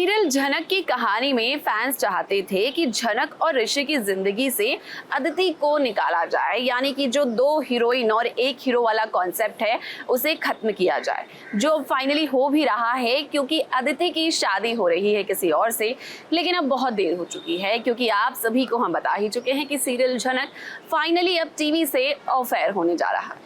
Serial झनक की कहानी में फैंस चाहते थे कि झनक और ऋषि की जिंदगी से अदिति को निकाला जाए, यानी कि जो दो हीरोइन और एक हीरो वाला कॉन्सेप्ट है उसे खत्म किया जाए, जो फाइनली हो भी रहा है क्योंकि अदिति की शादी हो रही है किसी और से। लेकिन अब बहुत देर हो चुकी है क्योंकि आप सभी को हम बता ही चुके हैं कि सीरियल झनक फाइनली अब टीवी से ऑफ एयर होने जा रहा है।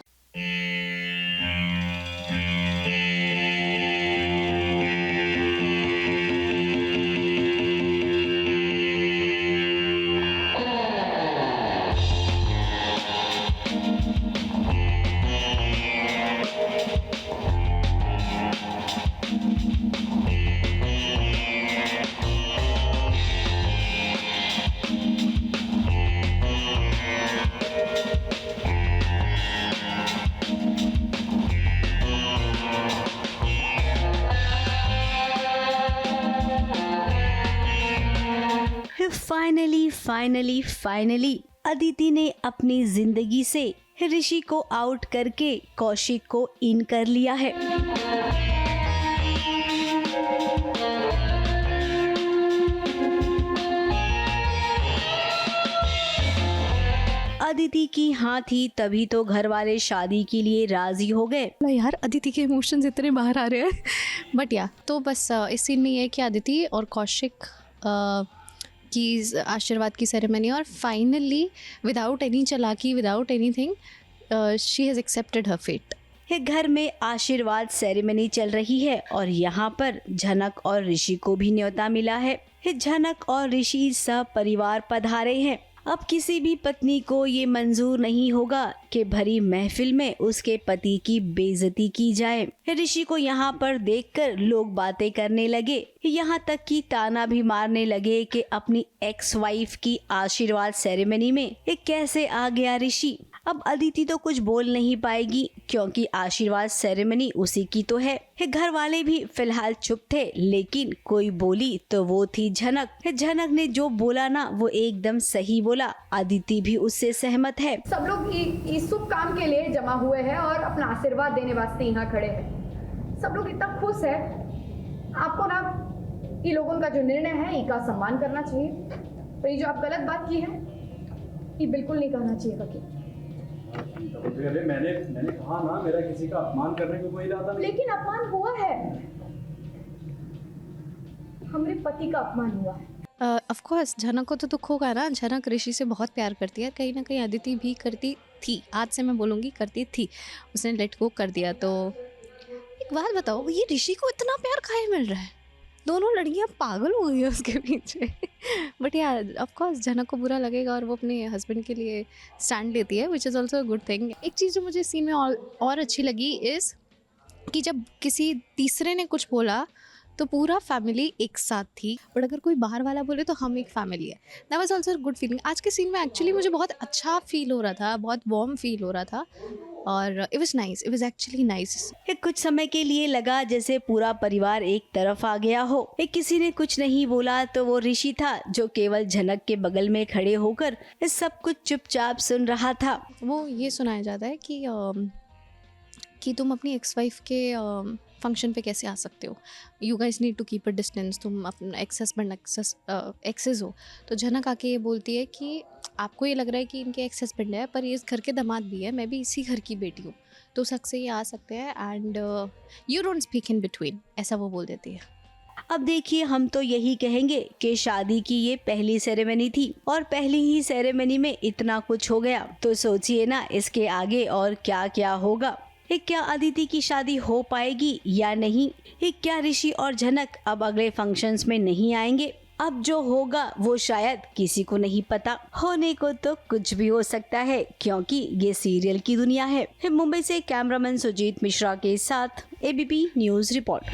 फाइनली अदिति ने अपनी जिंदगी से ऋषि को आउट करके कौशिक को इन कर लिया है। अदिति की हाँ थी तभी तो घर वाले शादी के लिए राजी हो गए। यार अदिति के इमोशंस इतने बाहर आ रहे हैं बट या तो बस इस सीन में ये है कि अदिति और कौशिक की आशीर्वाद की सेरेमनी, और फाइनली विदाउट एनी चालाकी, without anything, she has accepted her fate. घर में आशीर्वाद सेरेमनी चल रही है और यहाँ पर झनक और ऋषि को भी न्योता मिला है। झनक और ऋषि सब परिवार पधारे हैं। अब किसी भी पत्नी को ये मंजूर नहीं होगा कि भरी महफिल में उसके पति की बेइज्जती की जाए। ऋषि को यहाँ पर देखकर लोग बातें करने लगे, यहाँ तक कि ताना भी मारने लगे कि अपनी एक्स वाइफ की आशीर्वाद सेरेमनी में कैसे आ गया ऋषि। अब अदिति तो कुछ बोल नहीं पाएगी क्योंकि आशीर्वाद सेरेमनी उसी की तो है। घर वाले भी फिलहाल चुप थे, लेकिन कोई बोली तो वो थी झनक। झनक ने जो बोला ना वो एकदम सही बोला। अदिति भी उससे सहमत है। सब लोग इस शुभ काम के लिए जमा हुए हैं और अपना आशीर्वाद देने वास्ते यहाँ खड़े हैं। सब लोग इतना खुश है। आपको ना इन लोगों का जो निर्णय है इनका सम्मान करना चाहिए। तो ये जो आप गलत बात की है ये बिल्कुल नहीं कहना चाहिए कभी। मैंने कहा ना, मेरा किसी का अपमान करने को कोई इरादा नहीं। लेकिन अपमान हुआ है, हमारे पति का अपमान हुआ है। ऑफ कोर्स झनक को तो दुख होगा ना। झनक ऋषि से बहुत प्यार करती है, कहीं ना कहीं अदिति भी करती थी। आज से मैं बोलूँगी करती थी, उसने लेट गो कर दिया। तो एक बात बताओ, ये ऋषि को इतना प्यार काहे मिल रहा है? दोनों लड़कियां पागल हो गई है उसके पीछे। बट यार ऑफ कोर्स झनक को बुरा लगेगा और वो अपने हस्बैंड के लिए स्टैंड लेती है, which is also a good thing. एक चीज़ जो मुझे सीन में और अच्छी लगी इज़ कि जब किसी तीसरे ने कुछ बोला तो पूरा फैमिली एक साथ थी, बट अगर कोई बाहर वाला बोले तो हम एक फैमिली है। That was also good feeling. आज के सीन में एक्चुअली मुझे बहुत अच्छा फील हो रहा था, बहुत वार्म फील हो रहा था और it was nice, it was actually nice. कुछ समय के लिए लगा जैसे पूरा परिवार एक तरफ आ गया हो। किसी ने कुछ नहीं बोला तो वो ऋषि था जो केवल झनक के बगल में खड़े होकर सब कुछ चुपचाप सुन रहा था। वो ये सुनाया जाता है कि तुम अपनी एक्स वाइफ के फंक्शन पे कैसे आ सकते हो, you guys need to keep a distance, तुम अपना एक्स हस्बैंड एक्सेस हो। तो झनक आके ये बोलती है कि आपको ये लग रहा है कि इनके एक्स हस्बैंड है, पर ये इस घर के दामाद भी है, मैं भी इसी घर की बेटी हूँ, तो उस हक से ये आ सकते हैं and you don't speak in between, ऐसा वो बोल देती है। अब देखिए, हम तो यही कहेंगे कि शादी की ये पहली सेरेमनी थी और पहली ही सेरेमनी में इतना कुछ हो गया, तो सोचिए ना इसके आगे और क्या क्या होगा। क्या अदिति की शादी हो पाएगी या नहीं? क्या ऋषि और झनक अब अगले फंक्शंस में नहीं आएंगे? अब जो होगा वो शायद किसी को नहीं पता। होने को तो कुछ भी हो सकता है क्योंकि ये सीरियल की दुनिया है। मुंबई से कैमरामैन सुजीत मिश्रा के साथ ABP news report.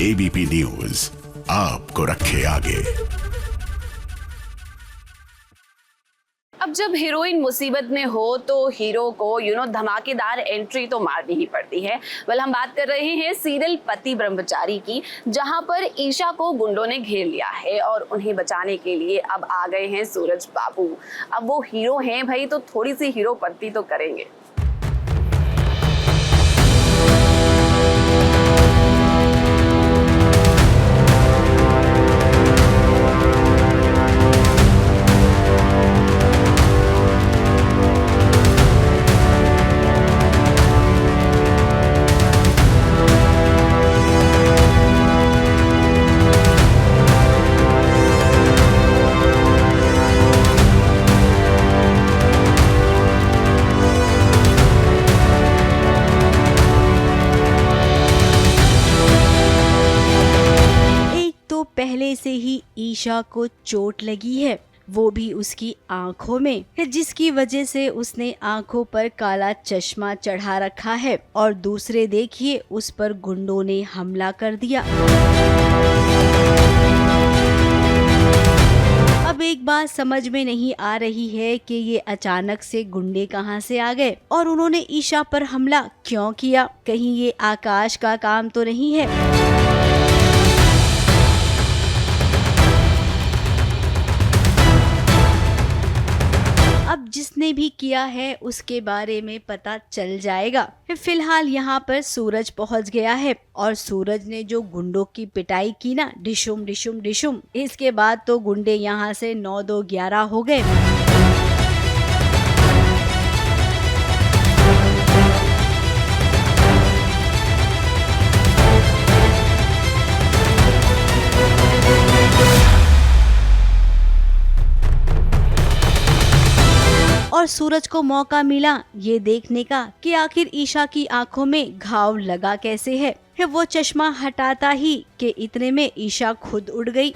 ABP news आपको रखे आगे। अब जब हीरोइन मुसीबत में हो तो हीरो को धमाकेदार एंट्री तो मारनी ही पड़ती है। वेल, हम बात कर रहे हैं सीरियल पति ब्रह्मचारी की, जहां पर ईशा को गुंडों ने घेर लिया है और उन्हें बचाने के लिए अब आ गए हैं सूरज बाबू। अब वो हीरो हैं भाई, तो थोड़ी सी हीरो पत्ती तो करेंगे। पहले से ही ईशा को चोट लगी है, वो भी उसकी आंखों में, जिसकी वजह से उसने आंखों पर काला चश्मा चढ़ा रखा है और दूसरे देखिए उस पर गुंडों ने हमला कर दिया। अब एक बात समझ में नहीं आ रही है कि ये अचानक से गुंडे कहां से आ गए और उन्होंने ईशा पर हमला क्यों किया। कहीं ये आकाश का काम तो नहीं है। अब जिसने भी किया है उसके बारे में पता चल जाएगा। फिलहाल यहाँ पर सूरज पहुँच गया है और सूरज ने जो गुंडों की पिटाई की ना, डिशुम डिशुम डिशुम, इसके बाद तो गुंडे यहाँ से 9-2-11 हो गए। और सूरज को मौका मिला ये देखने का कि आखिर ईशा की आंखों में घाव लगा कैसे है। वो चश्मा हटाता ही कि इतने में ईशा खुद उड़ गई।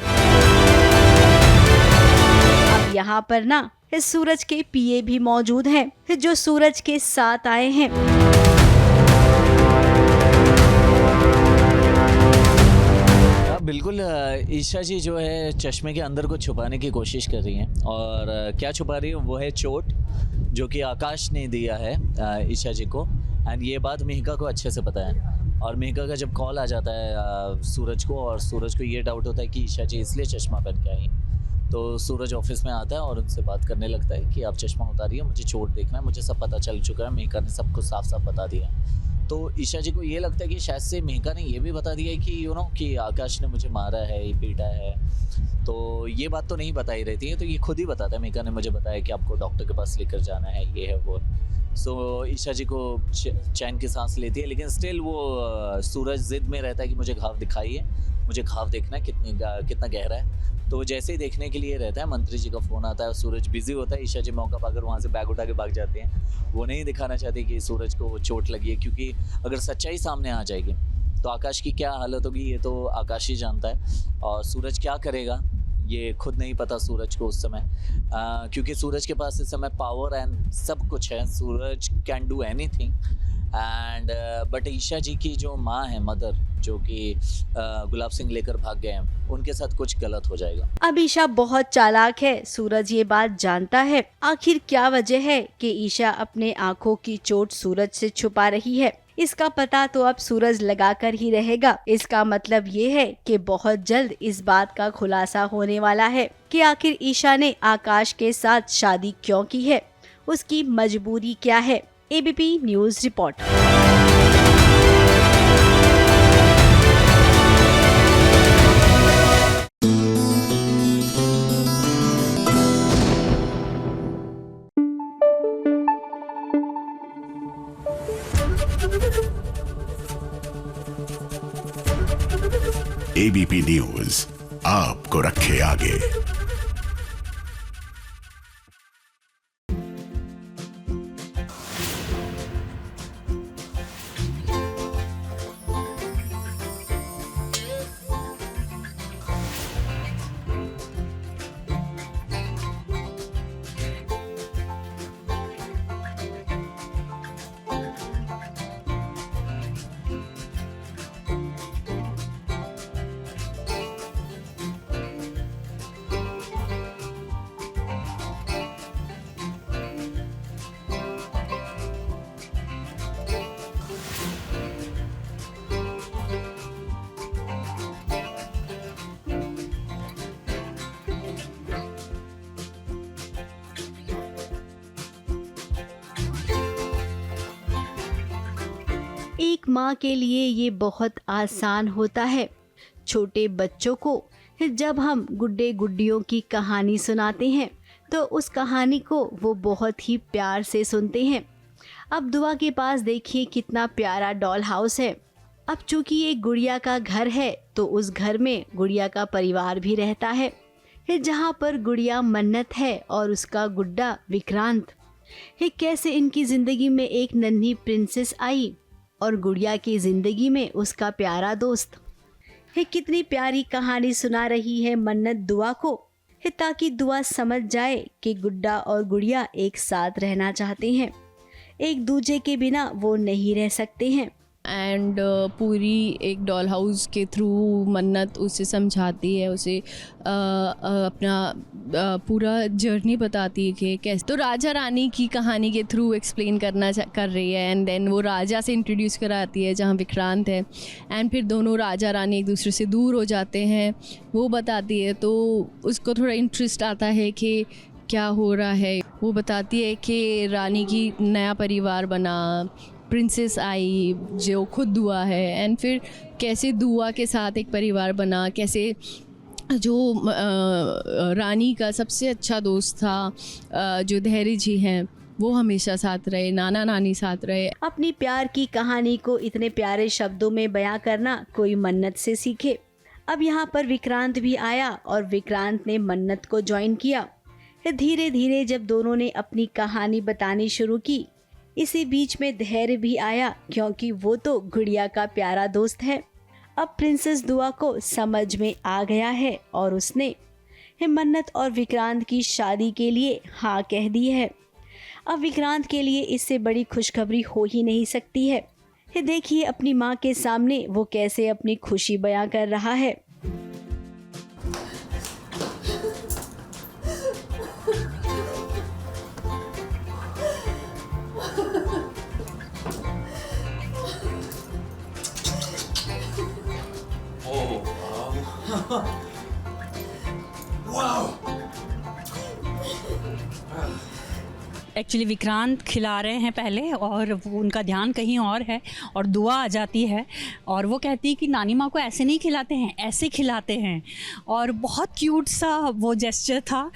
अब यहाँ पर ना सूरज के पीए भी मौजूद हैं, जो सूरज के साथ आए हैं। बिल्कुल, ईशा जी जो है चश्मे के अंदर को छुपाने की कोशिश कर रही हैं और क्या छुपा रही है वो है चोट, जो कि आकाश ने दिया है ईशा जी को। एंड ये बात मिहिका को अच्छे से पता है और मिहिका का जब कॉल आ जाता है सूरज को और सूरज को ये डाउट होता है कि ईशा जी इसलिए चश्मा पहन के आई, तो सूरज ऑफिस में आता है और उनसे बात करने लगता है कि आप चश्मा उतारिए, मुझे चोट देखना है, मुझे सब पता चल चुका है, मिहिका ने सब कुछ साफ साफ बता दिया। तो ईशा जी को ये लगता है कि शायद से मिहिका ने ये भी बता दिया है कि कि आकाश ने मुझे मारा है, ये पीटा है। तो ये बात तो नहीं बताई रहती है, तो ये खुद ही बताता है, मिहिका ने मुझे बताया कि आपको डॉक्टर के पास लेकर जाना है, ये है वो। सो ईशा जी को चैन की सांस लेती है, लेकिन स्टिल वो सूरज जिद में रहता है कि मुझे घाव दिखाइए, मुझे घाव देखना है कितना गहरा है। तो जैसे ही देखने के लिए रहता है, मंत्री जी का फ़ोन आता है, सूरज बिजी होता है, ईशा जी मौका पाकर वहाँ से बैग उठा के भाग जाते हैं। वो नहीं दिखाना चाहते कि सूरज को चोट लगी है, क्योंकि अगर सच्चाई सामने आ जाएगी तो आकाश की क्या हालत होगी ये तो आकाश ही जानता है। और सूरज क्या करेगा ये खुद नहीं पता सूरज को उस समय, क्योंकि सूरज के पास इस समय पावर एंड सब कुछ है, Suraj can do anything. And but Isha ji की जो माँ है, मदर, जो कि गुलाब सिंह लेकर भाग गए हैं, उनके साथ कुछ गलत हो जाएगा। अब ईशा बहुत चालाक है, सूरज ये बात जानता है। आखिर क्या वजह है कि ईशा अपने आंखों की चोट सूरज से छुपा रही है, इसका पता तो अब सूरज लगा कर ही रहेगा। इसका मतलब ये है कि बहुत जल्द इस बात का खुलासा होने वाला है कि आखिर ईशा ने आकाश के साथ शादी क्यों की है, उसकी मजबूरी क्या है। ABP news report. ABP news आपको रखे आगे। एक माँ के लिए ये बहुत आसान होता है। छोटे बच्चों को जब हम गुड्डे गुड्डियों की कहानी सुनाते हैं तो उस कहानी को वो बहुत ही प्यार से सुनते हैं। अब दुआ के पास देखिए कितना प्यारा डॉल हाउस है। अब चूंकि ये गुड़िया का घर है तो उस घर में गुड़िया का परिवार भी रहता है, जहाँ पर गुड़िया मन्नत है और उसका गुड्डा विक्रांत। कैसे इनकी ज़िंदगी में एक नन्ही प्रिंसेस आई और गुड़िया की ज़िंदगी में उसका प्यारा दोस्त। कितनी प्यारी कहानी सुना रही है मन्नत दुआ को, ताकि दुआ समझ जाए कि गुड्डा और गुड़िया एक साथ रहना चाहते हैं, एक दूसरे के बिना वो नहीं रह सकते हैं। एंड पूरी एक डॉल हाउस के थ्रू मन्नत उसे समझाती है, उसे अपना पूरा जर्नी बताती है कि कैसे, तो राजा रानी की कहानी के थ्रू एक्सप्लेन कर रही है। एंड देन वो राजा से इंट्रोड्यूस कराती है जहाँ विक्रांत है, एंड फिर दोनों राजा रानी एक दूसरे से दूर हो जाते हैं, वो बताती है। तो उसको थोड़ा इंटरेस्ट आता है कि क्या हो रहा है। वो बताती है कि रानी की नया परिवार बना, प्रिंसेस आई जो खुद दुआ है, एंड फिर कैसे दुआ के साथ एक परिवार बना, कैसे जो रानी का सबसे अच्छा दोस्त था जो धैर्य जी हैं वो हमेशा साथ रहे, नाना नानी साथ रहे। अपनी प्यार की कहानी को इतने प्यारे शब्दों में बयां करना कोई मन्नत से सीखे। अब यहाँ पर विक्रांत भी आया और विक्रांत ने मन्नत को ज्वाइन किया। धीरे धीरे जब दोनों ने अपनी कहानी बतानी शुरू की, इसी बीच में धैर्य भी आया क्योंकि वो तो गुड़िया का प्यारा दोस्त है। अब प्रिंसेस दुआ को समझ में आ गया है और उसने मन्नत और विक्रांत की शादी के लिए हाँ कह दी है। अब विक्रांत के लिए इससे बड़ी खुशखबरी हो ही नहीं सकती है। देखिए अपनी माँ के सामने वो कैसे अपनी खुशी बयां कर रहा है। एक्चुअली विक्रांत खिला रहे हैं पहले और वो उनका ध्यान कहीं और है, और दुआ आ जाती है और वो कहती है कि नानी माँ को ऐसे नहीं खिलाते हैं, ऐसे खिलाते हैं। और बहुत क्यूट सा वो जेस्चर था,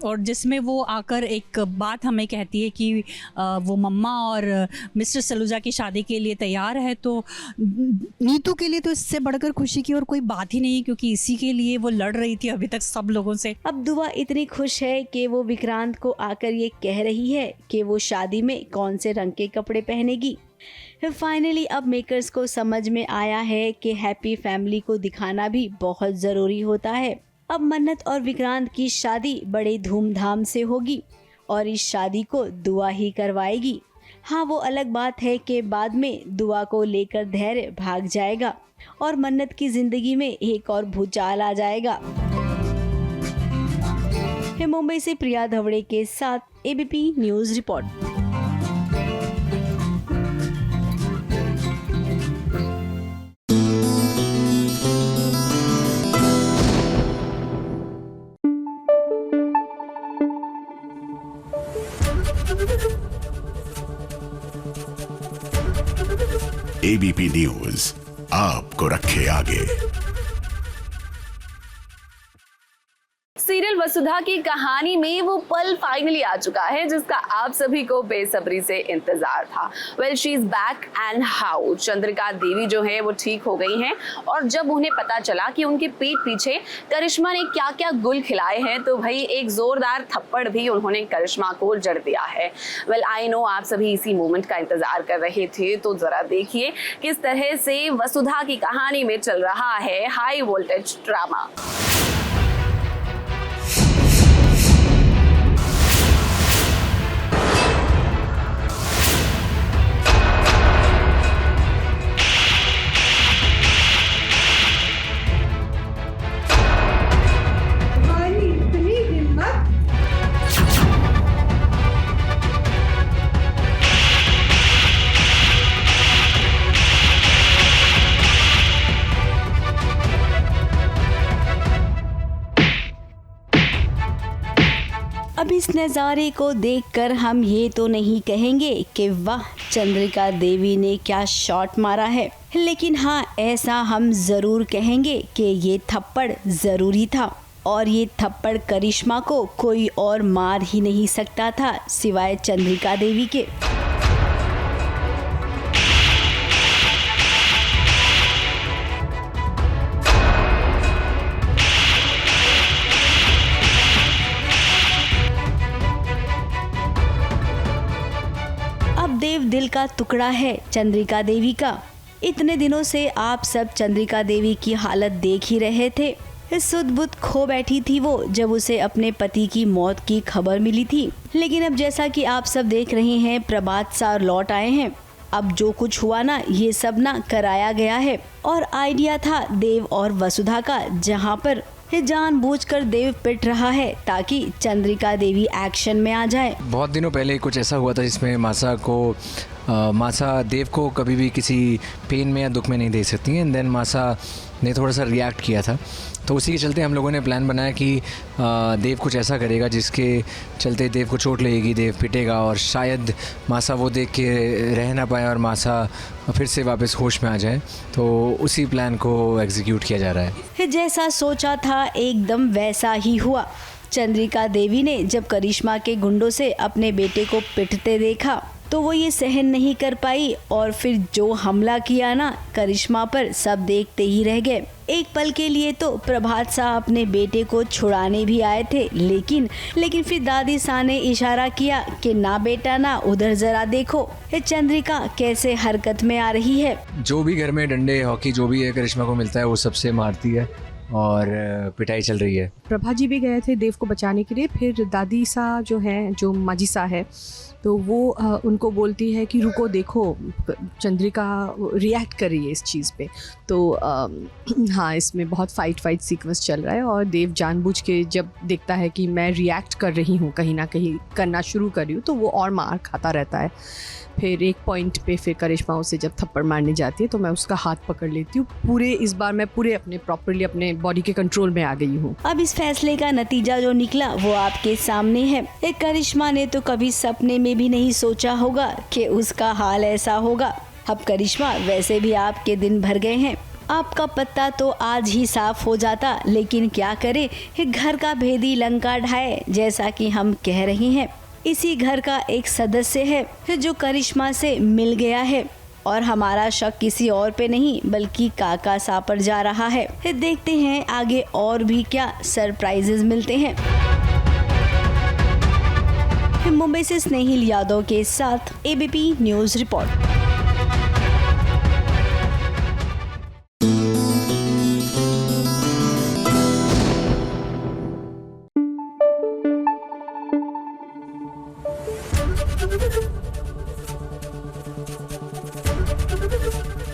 और जिसमें वो आकर एक बात हमें कहती है कि वो मम्मा और मिस्टर सलूजा की शादी के लिए तैयार है। तो नीतू के लिए तो इससे बढ़कर खुशी की और कोई बात ही नहीं, क्योंकि इसी के लिए वो लड़ रही थी अभी तक सब लोगों से। अब दुआ इतनी खुश है कि वो विक्रांत को आकर ये कह रही है कि वो शादी में कौन से रंग के कपड़े पहनेगी। फाइनली अब मेकर्स को समझ में आया है कि हैप्पी फैमिली को दिखाना भी बहुत ज़रूरी होता है। अब मन्नत और विक्रांत की शादी बड़े धूमधाम से होगी और इस शादी को दुआ ही करवाएगी। हाँ, वो अलग बात है कि बाद में दुआ को लेकर धैर्य भाग जाएगा और मन्नत की जिंदगी में एक और भूचाल आ जाएगा। मुंबई से प्रिया धवड़े के साथ ABP news report. ABP news आपको रखे आगे। सीरियल वसुधा की कहानी में वो पल फाइनली आ चुका है जिसका आप सभी को बेसब्री से इंतजार था। Well, she is back and how. Chandrika Devi जो है वो ठीक हो गई हैं, और जब उन्हें पता चला कि उनके पीठ पीछे करिश्मा ने क्या क्या गुल खिलाए हैं, तो भाई एक जोरदार थप्पड़ भी उन्होंने करिश्मा को जड़ दिया है। वेल, आई नो आप सभी इसी मोमेंट का इंतजार कर रहे थे, तो जरा देखिए किस तरह से वसुधा की कहानी में चल रहा है हाई वोल्टेज ड्रामा। अब इस नज़ारे को देखकर हम ये तो नहीं कहेंगे कि वाह चंद्रिका देवी ने क्या शॉट मारा है, लेकिन हाँ ऐसा हम ज़रूर कहेंगे कि ये थप्पड़ ज़रूरी था और ये थप्पड़ करिश्मा को कोई और मार ही नहीं सकता था सिवाय चंद्रिका देवी के। अब देव दिल का टुकड़ा है चंद्रिका देवी का। इतने दिनों से आप सब चंद्रिका देवी की हालत देख ही रहे थे। सुध बुध खो बैठी थी वो जब उसे अपने पति की मौत की खबर मिली थी, लेकिन अब जैसा कि आप सब देख रहे हैं प्रभात सर लौट आए हैं। अब जो कुछ हुआ ना ये सब ना कराया गया है और आइडिया था देव और वसुधा का, जहां पर जानबूझकर देव पिट रहा है ताकि चंद्रिका देवी एक्शन में आ जाए। बहुत दिनों पहले कुछ ऐसा हुआ था जिसमें मासा देव को कभी भी किसी पेन में या दुख में नहीं दे सकती हैं। एंड देन मासा ने थोड़ा सा रिएक्ट किया था, तो उसी के चलते हम लोगों ने प्लान बनाया कि देव कुछ ऐसा करेगा जिसके चलते देव को चोट लगेगी, देव पिटेगा और शायद मासा वो देख के रह ना पाए और मासा फिर से वापस होश में आ जाए। तो उसी प्लान को एग्जीक्यूट किया जा रहा है। जैसा सोचा था एकदम वैसा ही हुआ। चंद्रिका देवी ने जब करिश्मा के गुंडों से अपने बेटे को पिटते देखा तो वो ये सहन नहीं कर पाई और फिर जो हमला किया ना करिश्मा पर, सब देखते ही रह गए। एक पल के लिए तो प्रभात शाह अपने बेटे को छुड़ाने भी आए थे, लेकिन फिर दादी शाह ने इशारा किया कि ना बेटा ना, उधर जरा देखो चंद्रिका कैसे हरकत में आ रही है। जो भी घर में डंडे हॉकी जो भी है करिश्मा को मिलता है वो सबसे मारती है और पिटाई चल रही है। प्रभा जी भी गए थे देव को बचाने के लिए। फिर दादी सा जो है, जो माजी सा है, तो वो उनको बोलती है कि रुको देखो चंद्रिका रिएक्ट कर रही है इस चीज़ पे। तो हाँ इसमें बहुत फाइट सीक्वेंस चल रहा है और देव जानबूझ के जब देखता है कि मैं रिएक्ट कर रही हूँ, कहीं ना कहीं करना शुरू कर रही हूँ, तो वो और मार खाता रहता है। फिर एक पॉइंट पे फिर करिश्मा उसे जब थप्पड़ मारने जाती है तो मैं उसका हाथ पकड़ लेती हूँ। इस बार मैं पूरे प्रॉपरली अपने बॉडी के कंट्रोल में आ गई हूँ। अब इस फैसले का नतीजा जो निकला वो आपके सामने है। एक करिश्मा ने तो कभी सपने में भी नहीं सोचा होगा कि उसका हाल ऐसा होगा। अब करिश्मा वैसे भी आपके दिन भर गए हैं, आपका पत्ता तो आज ही साफ हो जाता, लेकिन क्या करे घर का भेदी लंका ढाए, जैसा कि हम कह रहे हैं। इसी घर का एक सदस्य है जो करिश्मा से मिल गया है और हमारा शक किसी और पे नहीं बल्कि काका सा पर जा रहा है। देखते हैं आगे और भी क्या सरप्राइजेस मिलते हैं। मुंबई से स्नेहिल यादव के साथ ABP news report.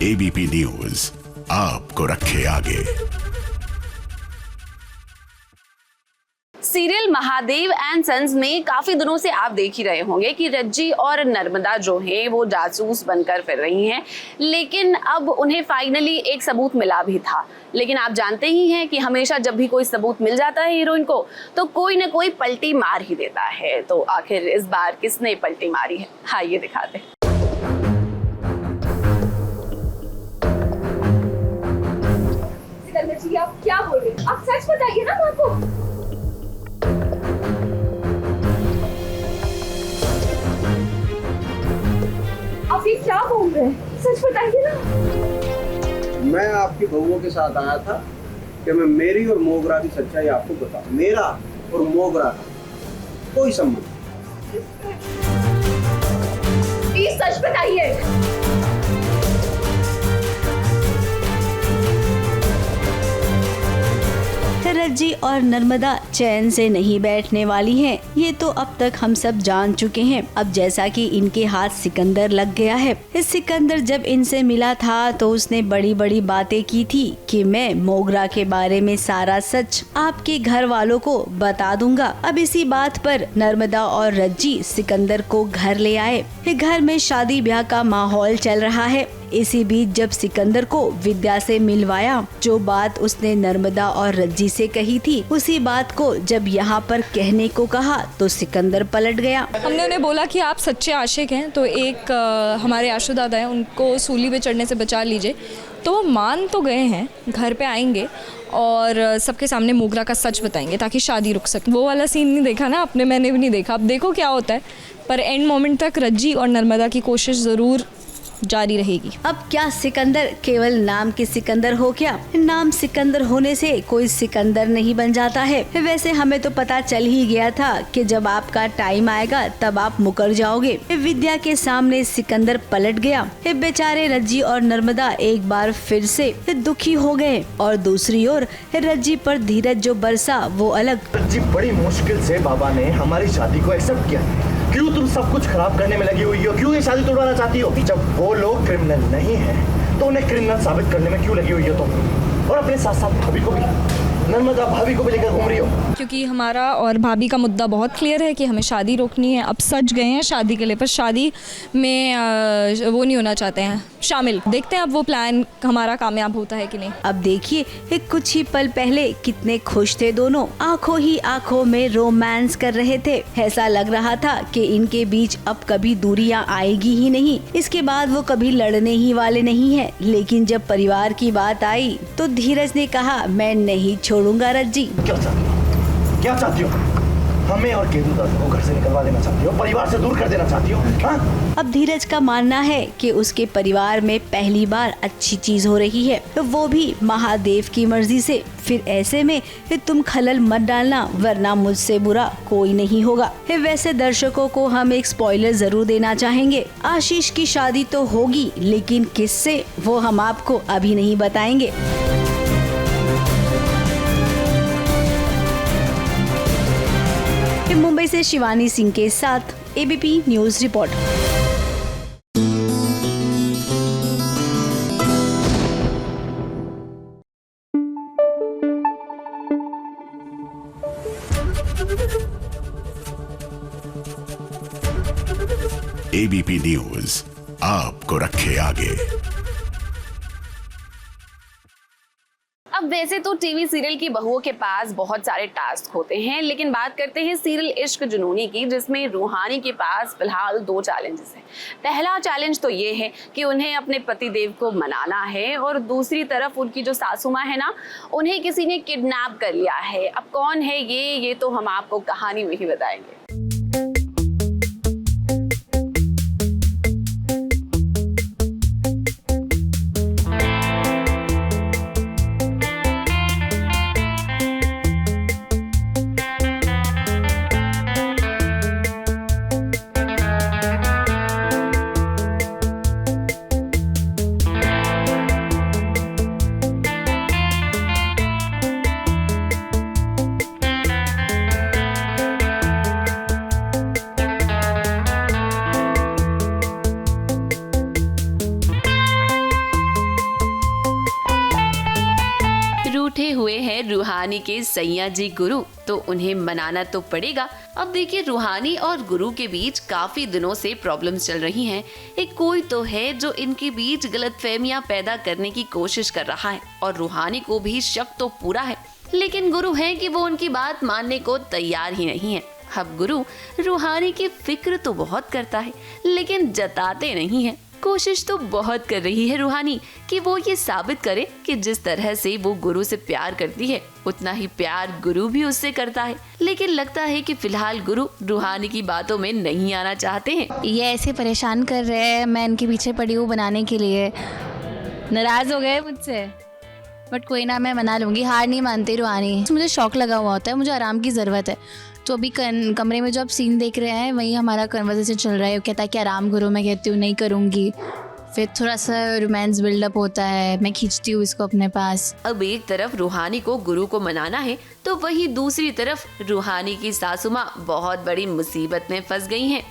ABP news आपको रखे आगे। सीरियल महादेव एंड सन्स में काफी दिनों से आप देख ही रहे होंगे कि रज्जी और नर्मदा जो हैं वो जासूस बनकर फिर रही हैं, लेकिन अब उन्हें फाइनली एक सबूत मिला भी था। लेकिन आप जानते ही हैं कि हमेशा जब भी कोई सबूत मिल जाता है हीरोइन को तो कोई ना कोई पलटी मार ही देता है। तो आखिर इस बार किसने पलटी मारी है, हाँ ये दिखाते हैं। आप क्या बोल रहे हैं? आप सच बताइए ना माँ को। आप ये क्या बोल रहे हैं? सच बताइए ना। मैं आपकी बहुओं के साथ आया था कि मैं मेरी और मोगरा की सच्चाई आपको बताऊं। मेरा और मोगरा का कोई संबंध। प्लीज सच बताइए। रज्जी और नर्मदा चैन से नहीं बैठने वाली हैं, ये तो अब तक हम सब जान चुके हैं। अब जैसा कि इनके हाथ सिकंदर लग गया है। इस सिकंदर जब इनसे मिला था तो उसने बड़ी बड़ी बातें की थी कि मैं मोगरा के बारे में सारा सच आपके घर वालों को बता दूंगा। अब इसी बात पर नर्मदा और रज्जी सिकंदर को घर ले आए। घर में शादी ब्याह का माहौल चल रहा है। इसी बीच जब सिकंदर को विद्या से मिलवाया, जो बात उसने नर्मदा और रज्जी से कही थी, उसी बात को जब यहाँ पर कहने को कहा तो सिकंदर पलट गया। हमने उन्हें बोला कि आप सच्चे आशिक हैं तो एक हमारे आशु दादा हैं, उनको सूली पे चढ़ने से बचा लीजिए। तो वो मान तो गए हैं, घर पे आएंगे और सबके सामने मोगरा का सच बताएंगे ताकि शादी रुक सके। वो वाला सीन नहीं देखा ना आपने, मैंने भी नहीं देखा। अब देखो क्या होता है, पर एंड मोमेंट तक रज्जी और नर्मदा की कोशिश ज़रूर जारी रहेगी। अब क्या सिकंदर केवल नाम के सिकंदर हो क्या? नाम सिकंदर होने से कोई सिकंदर नहीं बन जाता है। वैसे हमें तो पता चल ही गया था कि जब आपका टाइम आएगा तब आप मुकर जाओगे। विद्या के सामने सिकंदर पलट गया। बेचारे रज्जी और नर्मदा एक बार फिर से दुखी हो गए और दूसरी ओर रज्जी पर धीरज जो बरसा वो अलग। रज्जी बड़ी मुश्किल से बाबा ने हमारी शादी को एक्सेप्ट किया। क्यों तुम सब कुछ खराब करने में लगी हुई हो? क्यों ये शादी तोड़वाना चाहती हो? जब वो लोग क्रिमिनल नहीं है तो उन्हें क्रिमिनल साबित करने में क्यों लगी हुई हो तुम? और अपने साथ साथ भाभी को भी, नर्मदा भाभी को भी लेकर घूम रही हो। क्योंकि हमारा और भाभी का मुद्दा बहुत क्लियर है कि हमें शादी रोकनी है। अब सच गए हैं शादी के लिए, पर शादी में वो नहीं होना चाहते हैं शामिल। देखते हैं अब वो प्लान हमारा कामयाब होता है कि नहीं। अब देखिए कुछ ही पल पहले कितने खुश थे दोनों, आंखों ही आंखों में रोमांस कर रहे थे। ऐसा लग रहा था कि इनके बीच अब कभी दूरियां आएगी ही नहीं, इसके बाद वो कभी लड़ने ही वाले नहीं है। लेकिन जब परिवार की बात आई तो धीरज ने कहा, मैं नहीं छोड़ूंगा रज्जी। क्या चाहती हो? हमें और केतु दादा को घर से निकलवा देना चाहती हो? परिवार से दूर कर देना चाहती हो? हाँ? अब धीरज का मानना है कि उसके परिवार में पहली बार अच्छी चीज हो रही है, तो वो भी महादेव की मर्जी से। फिर ऐसे में तुम खलल मत डालना, वरना मुझसे बुरा कोई नहीं होगा। वैसे दर्शकों को हम एक स्पॉइलर जरूर देना चाहेंगे। आशीष की शादी तो होगी, लेकिन किससे वो हम आपको अभी नहीं बताएंगे। मुंबई से शिवानी सिंह के साथ ABP news report. ABP news आपको रखे आगे। अब वैसे तो टीवी सीरियल की बहुओं के पास बहुत सारे टास्क होते हैं, लेकिन बात करते हैं सीरियल इश्क जुनूनी की, जिसमें रूहानी के पास फिलहाल 2 चैलेंजेस हैं। पहला चैलेंज तो ये है कि उन्हें अपने पतिदेव को मनाना है, और दूसरी तरफ उनकी जो सासू माँ है ना, उन्हें किसी ने किडनैप कर लिया है। अब कौन है ये तो हम आपको कहानी में ही बताएंगे। रूठे हुए हैं रूहानी के सैया जी गुरु, तो उन्हें मनाना तो पड़ेगा। अब देखिए, रूहानी और गुरु के बीच काफी दिनों से प्रॉब्लम्स चल रही हैं। एक कोई तो है जो इनके बीच गलतफहमियां पैदा करने की कोशिश कर रहा है, और रूहानी को भी शक तो पूरा है, लेकिन गुरु है कि वो उनकी बात मानने को तैयार ही नहीं है। अब गुरु रूहानी की फिक्र तो बहुत करता है, लेकिन जताते नहीं है। कोशिश तो बहुत कर रही है रूहानी कि वो ये साबित करे कि जिस तरह से वो गुरु से प्यार करती है, उतना ही प्यार गुरु भी उससे करता है। लेकिन लगता है कि फिलहाल गुरु रूहानी की बातों में नहीं आना चाहते हैं। ये ऐसे परेशान कर रहे हैं, मैं इनके पीछे पड़ी हूँ बनाने के लिए। नाराज हो गए मुझसे, बट कोई ना, मैं मना लूँगी। हार नहीं मानती रूहानी। मुझे शौक लगा हुआ होता है, मुझे आराम की ज़रूरत है। तो अभी कमरे में जो आप सीन देख रहे हैं, वही हमारा कन्वर्सेशन चल रहा है। वो कहता है कि आराम करो, मैं कहती हूँ नहीं करूँगी। फिर थोड़ा सा रोमांस बिल्डअप होता है, मैं खींचती हूँ इसको अपने पास। अब एक तरफ रूहानी को गुरु को मनाना है, तो वहीं दूसरी तरफ रूहानी की सासू माँ बहुत बड़ी मुसीबत में फंस गई हैं।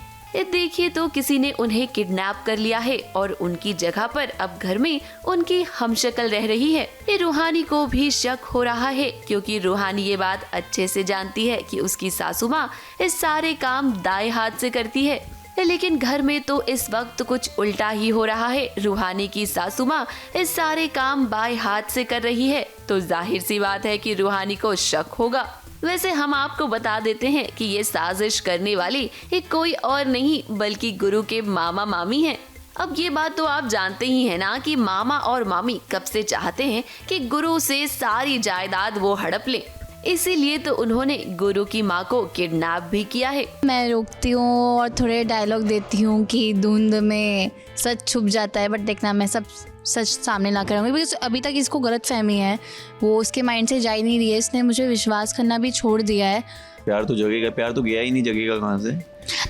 देखिए तो किसी ने उन्हें किडनैप कर लिया है, और उनकी जगह पर अब घर में उनकी हमशक्ल रह रही है। ये रूहानी को भी शक हो रहा है, क्योंकि रूहानी ये बात अच्छे से जानती है कि उसकी सासू माँ इस सारे काम दाएं हाथ से करती है। लेकिन घर में तो इस वक्त कुछ उल्टा ही हो रहा है। रूहानी की सासू माँ इस सारे काम बाएं हाथ से कर रही है, तो जाहिर सी बात है कि रूहानी को शक होगा। वैसे हम आपको बता देते हैं कि ये साजिश करने वाले ये कोई और नहीं बल्कि गुरु के मामा मामी हैं। अब ये बात तो आप जानते ही हैं ना कि मामा और मामी कब से चाहते हैं कि गुरु से सारी जायदाद वो हड़प ले, इसीलिए तो उन्होंने गुरु की माँ को किडनैप भी किया है। मैं रोकती हूँ और थोड़े डायलॉग देती हूँ कि धुंध में सच छुप जाता है, बट देखना मैं सब सच सामने ला कर आऊँगी, बिकॉज अभी तक इसको गलत फहमी है, वो उसके माइंड से जा ही नहीं रही है, इसने मुझे विश्वास करना भी छोड़ दिया है। प्यार तो जगेगा, प्यार तो गया ही नहीं, जगेगा कहाँ से?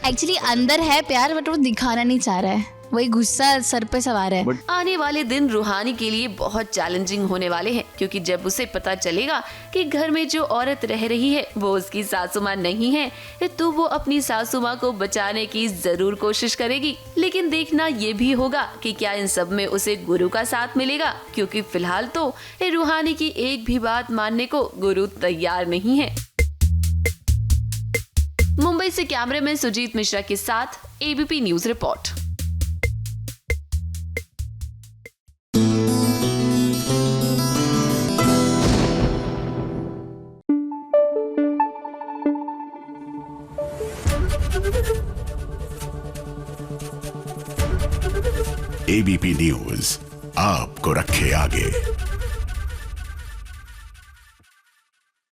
एक्चुअली अंदर है प्यार, बट वो दिखाना नहीं चाह रहा है, वही गुस्सा सर पे सवार है। आने वाले दिन रूहानी के लिए बहुत चैलेंजिंग होने वाले हैं, क्योंकि जब उसे पता चलेगा कि घर में जो औरत रह रही है वो उसकी सासू माँ नहीं है, तो वो अपनी सासू माँ को बचाने की जरूर कोशिश करेगी। लेकिन देखना ये भी होगा कि क्या इन सब में उसे गुरु का साथ मिलेगा, क्योंकि फिलहाल तो रूहानी की एक भी बात मानने को गुरु तैयार नहीं है। मुंबई से कैमरामैन सुजीत मिश्रा के साथ ABP news report. ABP news आपको रखे आगे।